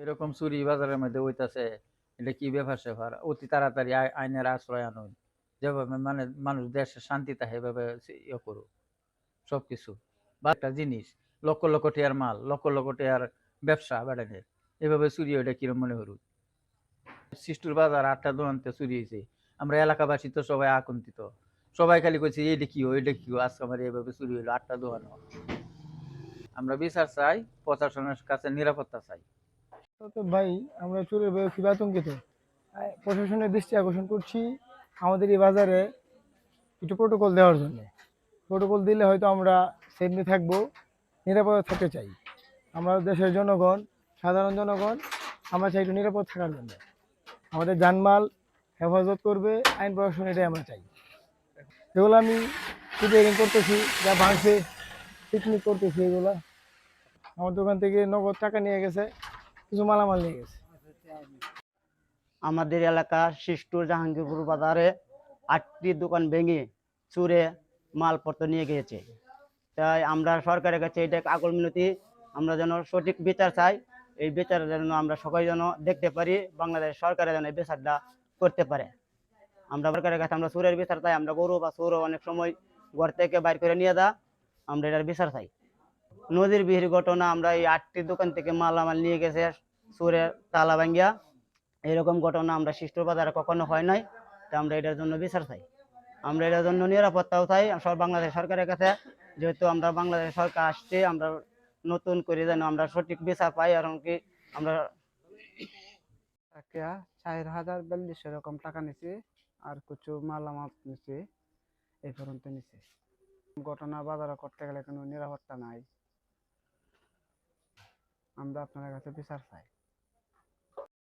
এরকম চুরি বাজারের মধ্যে হইতাছে, এটা কি ব্যাপার স্যাপার? অতি তাড়াতাড়ি আইনের আশ্রয় আনুন। যেভাবে মানে মানুষ দেশে শান্তিতে এভাবে ইয়ে করুক সবকিছু। বা একটা জিনিস লক্ষ লক্ষ টিয়ার মাল, লক্ষ লক্ষ টিয়ার ব্যবসা বেড়ানের এভাবে চুরি ওইটা কিরম মনে করুন? সিস্টুর বাজার ৮টা দোকানতে চুরি হয়েছে। আমরা এলাকাবাসী তো সবাই আকন্ঠিত। সবাই খালি কইছে এইটা কি এটা কি আজকে আমার এভাবে চুরি হইলো ৮টা দোকান। আমরা বিচার চাই, প্রশাসনের কাছে নিরাপত্তা চাই। তো ভাই, আমরা চোরের ভয়ে খুবই আতঙ্কিত। প্রশাসনের দৃষ্টি আকর্ষণ করছি আমাদের এই বাজারে কিছু প্রোটোকল দেওয়ার জন্য। প্রোটোকল দিলে হয়তো আমরা সেফলি থাকবো, নিরাপদে থাকতে চাই। আমরা দেশের জনগণ, সাধারণ জনগণ, আমরা চাই একটু নিরাপদ থাকার জন্য। আমাদের জানমাল হেফাজত করবে আইন প্রশাসন, এটাই আমরা চাই। যেগুলো আমি রিপেয়ারিং করতেছি, যা ভাঙছে, পিকনিক করতেছি, এগুলা আমার দোকান থেকে নগদ টাকা নিয়ে গেছে, কিছু মালামাল নিয়ে গেছে। আমাদের এলাকার শিষ্টুর জাহাঙ্গীরপুর বাজারে 8টি দোকান ভেঙে চুরে মালপত্র নিয়ে গিয়েছে। তাই আমরা সরকারের কাছে এটা আকুল মিনতি, আমরা যেন সঠিক বিচার চাই। এই বিচারের জন্য আমরা সবাই যেন দেখতে পারি, বাংলাদেশ সরকারের যেন এই বিচারটা করতে পারে। আমরা সরকারের কাছে আমরা চোরের বিচার চাই। আমরা গরু বা চোর অনেক সময় ঘর থেকে বাইর করে নিয়ে যা, আমরা এটার বিচার চাই। নদীর বিহির ঘটনা, আমরা এই 8টি দোকান থেকে মালামাল নিয়ে গেছে চোরের তালা ভাঙ্গিয়া, এরকম ঘটনা আমরা শিষ্টুর বাজারে কখনো হয় নাই। তা আমরা এটার জন্য বিচার চাই, আমরা এটার জন্য নিরাপত্তাও চাই সব বাংলাদেশ সরকারের কাছে। যেহেতু আমরা বাংলাদেশ সরকার আসছে, আমরা নতুন করে যেন আমরা সঠিক বিচার পাই। এমনকি আমরা 4,042 এরকম টাকা নিছি, আর কিছু মালামাল নিছি, এই পর্যন্ত নিছি। ঘটনা বাজারে করতে গেলে কোনো নিরাপত্তা নাই, আমরা আপনার কাছে বিচার চাই।